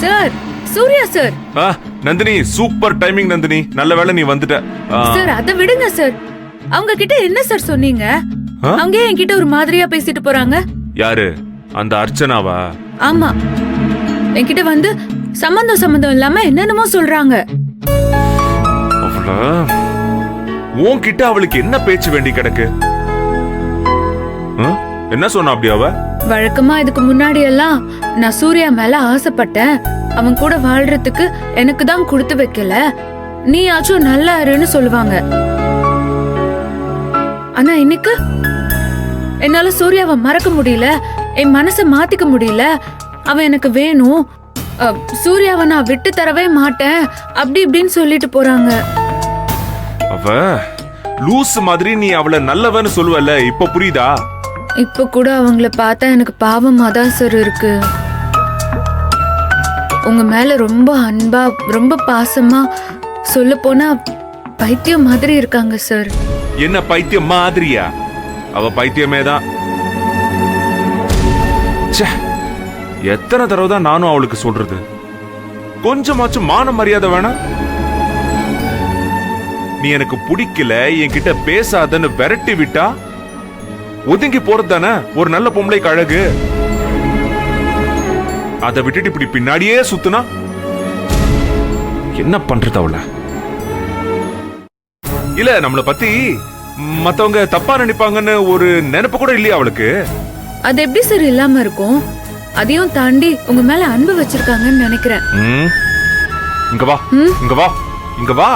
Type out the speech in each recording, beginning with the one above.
Sir, Surya sir. Nandini, super timing Nandini. நல்ல வேளை நீ வந்துட்ட. சார், அத விடுங்க சார். அவங்க கிட்ட என்ன சார் சொன்னீங்க? அவங்க என்கிட்ட ஒரு மாதிரியா பேசிட்டு போறாங்க. யாரு? அந்த அர்ச்சனாவா? ஆமா, என்கிட்ட வந்து சம்பந்தம் இல்லாம என்னென்னமோ சொல்றாங்க. உன்கிட்ட அவளுக்கு என்ன பேச்சு வேண்டி கிடக்கு? என்ன சொன்னா அப்படி அவ? வழக்கமா இதுக்கு முன்னாடி எல்லாம் நான் சூர்யா மேல ஆசைப்பட்டேன், அவன் கூட வாழ்றதுக்கு எனக்கு தான் கொடுத்து வைக்கல, நீயாச்சும் நல்லா இருன்னு சொல்லுவாங்க. ஆனா இன்னைக்கு என்னால சூர்யாவை மறக்க முடியல, என் மனசை மாத்திக்க முடியல. அவன் எனக்கு வேணும், சூர்யாவை நான் விட்டு தரவே மாட்டேன், அப்படி இப்படின்னு சொல்லிட்டு போறாங்க. அவ லூஸ் மாதிரி நீ அவளை நல்லவன்னு சொல்லுவல்ல, இப்ப புரியுதா? இப்ப கூட அவங்கள பார்த்தா எனக்கு பாவமா தான் சார் இருக்கு. உங்க மேல ரொம்ப அன்பா, ரொம்ப பாசமா, சொல்ல போனா பைத்தியம் மாதிரி இருக்காங்க சார். என்ன பைத்தியம் மாதிரியா? அவ பைத்தியமே தான். எத்தனை தடவை தான் நானும் அவளுக்கு சொல்றது? கொஞ்சமாச்சும் மான மரியாதை வேணாம்? நீ எனக்கு பிடிக்கல, என்கிட்ட பேசாதன்னு விரட்டி விட்டா ஒதுங்கி போறது தானே ஒரு நல்ல பொம்பளைக்கு அழகு. அதை விட்டுட்டு இப்படி பின்னாடியே சுத்துனா என்ன பண்றது அவள? இல்ல, நம்மள பத்தி மத்தவங்க தப்பா நினைப்பாங்கன்னு ஒரு நினைப்பு கூட இல்லையா அவளுக்கு? அது எப்படி சார் இல்லாம இருக்கும்? அதையும் தாண்டி உங்க மேல அன்பு வச்சிருக்காங்கன்னு நினைக்கிறேன். இங்க வா, இங்க வா, இங்க வா.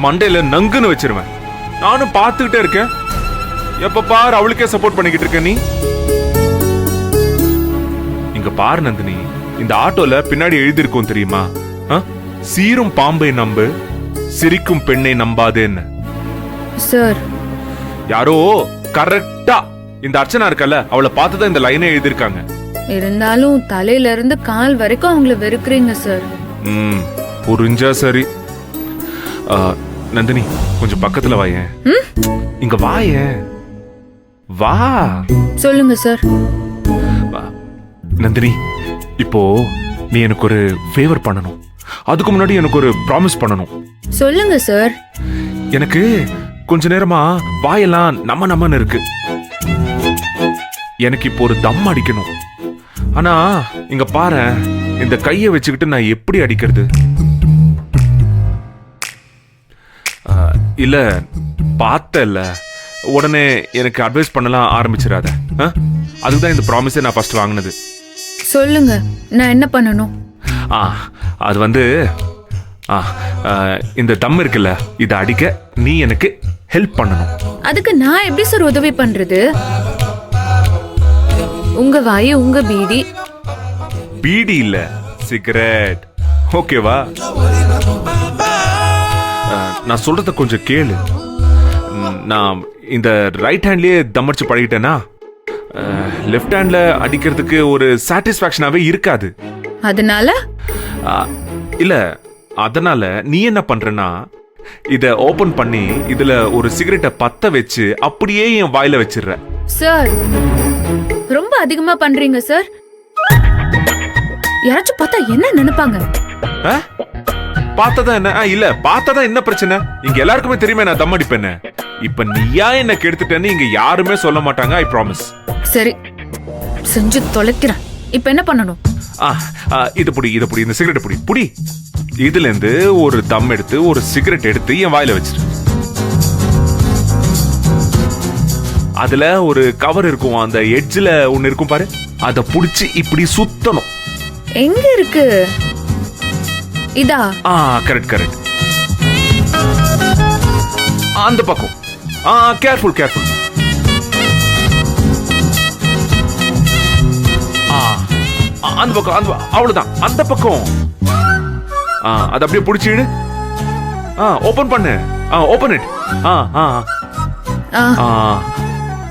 மண்டையில நங்குன்னு வச்சிருவேன். நானும் பாத்துக்கிட்டே இருக்கேன். எப்ப பாரு அவளுக்கே சப்போர்ட் பண்ணிக்கிட்டு இருக்க நீ. இங்க பாரு நந்தினி, இந்த ஆட்டோல பின்னாடி எழுதிருக்கோம் தெரியுமா? சீரும் பாம்பை நம்பு, சிரிக்கும் பெண்ணை நம்பாதேன்னு. சார், யாரோ கரெக்டா இந்த அர்ச்சனா இருக்கல, அவளை பார்த்துதான் இந்த லைனே எழுதிருக்காங்க. இருந்தாலும் தலையில இருந்து கால் வரைக்கும் அவங்கள வெறுக்கிறீங்க சார். புரிஞ்சா சரி. நந்தினி, கொஞ்சம் பக்கத்துல வாயேன். இங்க வாயேன், வா. சொல்லுங்க சார். நந்தினி, இப்போ நீ எனக்கு ஒரு ஃபேவர் பண்ணணும். அதுக்கு முன்னாடி எனக்கு ஒரு ப்ராமிஸ் பண்ணணும். சொல்லுங்க சார். எனக்கு கொஞ்ச நேரமா வாயெல்லாம் நம்மன்னு இருக்கு. எனக்கு இப்போ ஒரு தம் அடிக்கணும். ஆனா இங்க பாரு, இந்த கையை வச்சுக்கிட்டு நான் எப்படி அடிக்கிறது? இல்ல, பார்த்தல உடனே எனக்கு அட்வைஸ் பண்ணலாம் ஆரம்பிச்சிடாத. அதுக்குதான் இந்த ப்ராமிஸை நான் ஃபர்ஸ்ட் வாங்கினது. சொல்லுங்க, நான் என்ன பண்ணணும்? அது வந்து இந்த தம் இருக்குல்ல, இதை அடிக்க நீ எனக்கு ஹெல்ப் பண்ணணும். அதுக்கு நான் எப்படி சார் உதவி பண்றது? உங்க வாய், உங்க பீடி. பீடி இல்ல, சிகரெட். ஓகேவா? நான் சொல்றத கொஞ்சம் கேளு. நான் இந்த ரைட் ஹேண்ட்லயே தம் அடிச்சு பழகிட்டேனா, லெஃப்ட் ஹேண்ட்ல அடிக்கிறதுக்கு ஒரு சாட்டிஸ்பாக்சனாவே இருக்காது. அதனால இல்ல, அதனால நீ என்ன பண்றனா, இத ஓபன் பண்ணி இதுல ஒரு சிகரெட்டை பத்த வச்சு அப்படியே என் வாயில வச்சிடுற. சார், ரொம்ப அதிகமா பண்றீங்க சார். யாராச்சும் பார்த்தா என்ன நினைப்பாங்க? பார்த்ததா என்ன? இல்ல, பார்த்ததா என்ன பிரச்சனை? இங்க எல்லாருக்குமே தெரியுமே நான் தம் அடிப்பேன்னு. இப்ப நீயா என்ன கெடுத்துட்டேன்னு இங்க யாருமே சொல்ல மாட்டாங்க. I promise. சரி, செஞ்சு தொலைக்கிறேன். இப்ப என்ன பண்ணணும்? இது புடி, இது புடி, இந்த சிகரெட் புடி புடி. இதுல இருந்து ஒரு தம் எடுத்து ஒரு சிகரெட் எடுத்து என் வாயில வச்சிரு. அதுல ஒரு கவர் இருக்கும், அந்த எட்ஜ்ல ஒன்னு இருக்கும் பாரு, அத புடிச்சு இப்படி சுத்தணும். எங்க இருக்கு? இதா? Correct correct. அந்த பக்கம். Careful careful. அந்த பக்கம், அந்த அவ்வளவுதான். அந்த பக்கம். அது அப்படியே புடிச்சிடு. ஓபன் பண்ணு. Open it.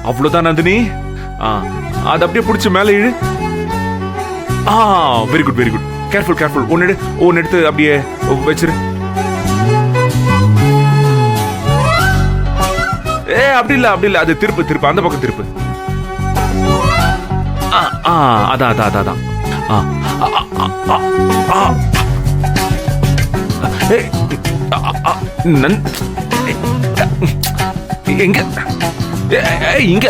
அவ்வளவுதான் நந்தினி. அது அப்படியே புடிச்சு மேலே இழு. Very good very good. Careful careful. ஒன்னு எடுத்து அப்படியே வச்சிரு. அப்படி இல்ல அப்படி இல்ல, அது திருப்பு திருப்பு, அந்த பக்கம் திருப்பு. அதான் அதான் அதான். ஆ, ஆ, ஆ, ஆ, ஆ. ஏய், ஆ, ஆ, எங்க இங்க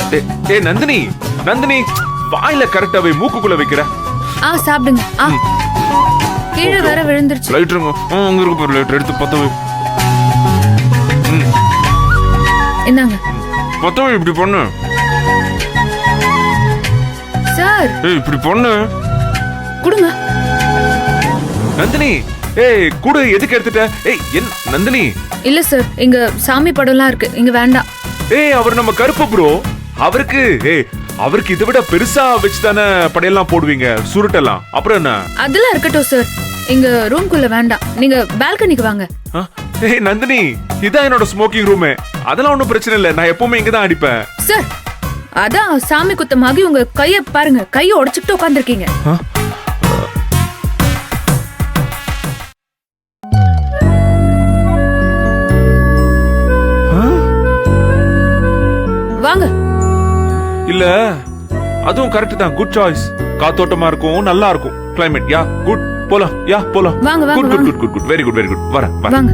நந்தினி நந்தினி வாயில கரெக்டா வை, மூக்குக்குள்ள வைக்கிற. சாப்பிடுங்க. கீழே வேற விழுந்துருச்சு. லைட் இருங்க. அங்க இருக்கு பாரு, லைட் எடுத்து பத்த வை. என்னங்க பத்த வை. இப்படி பண்ணு சார். இப்படி பண்ணு. குடுங்க. நந்தினி குடு. எதுக்கு எடுத்துட்ட? நந்தினி. இல்ல சார், இங்க சாமி படம்லாம் இருக்கு, இங்க வேண்டாம். அவர் நம்ம கருப்பு ப்ரோ. அவருக்கு இதை விட பெருசா வச்சுதானே படையெல்லாம் போடுவீங்க, சுருட்டெல்லாம். அப்புறம் என்ன? அதெல்லாம் இருக்கட்டும் சார், எங்க ரூம்குள்ள வேண்டாம், நீங்க பால்கனிக்கு வாங்க. நந்தினி, இதான் என்னோட ஸ்மோக்கிங் ரூம். அதெல்லாம் ஒண்ணும் பிரச்சனை இல்ல, நான் எப்பவுமே இங்கதான் அடிப்பேன். சார், அதான் சாமி குத்தமாகி உங்க கைய பாருங்க, கைய உடைச்சுக்கிட்டு உட்கார்ந்திருக்கீங்க. வாங்க. இல்ல, அதுவும் கரெக்ட் தான். Good choice. காத்தோட்டமா இருக்கும், நல்லா இருக்கும் கிளைமேட். யா குட். போலாம். யா போலாம். வாங்க வாங்க. Good good good good. Very good very good. வரேன். வாங்க.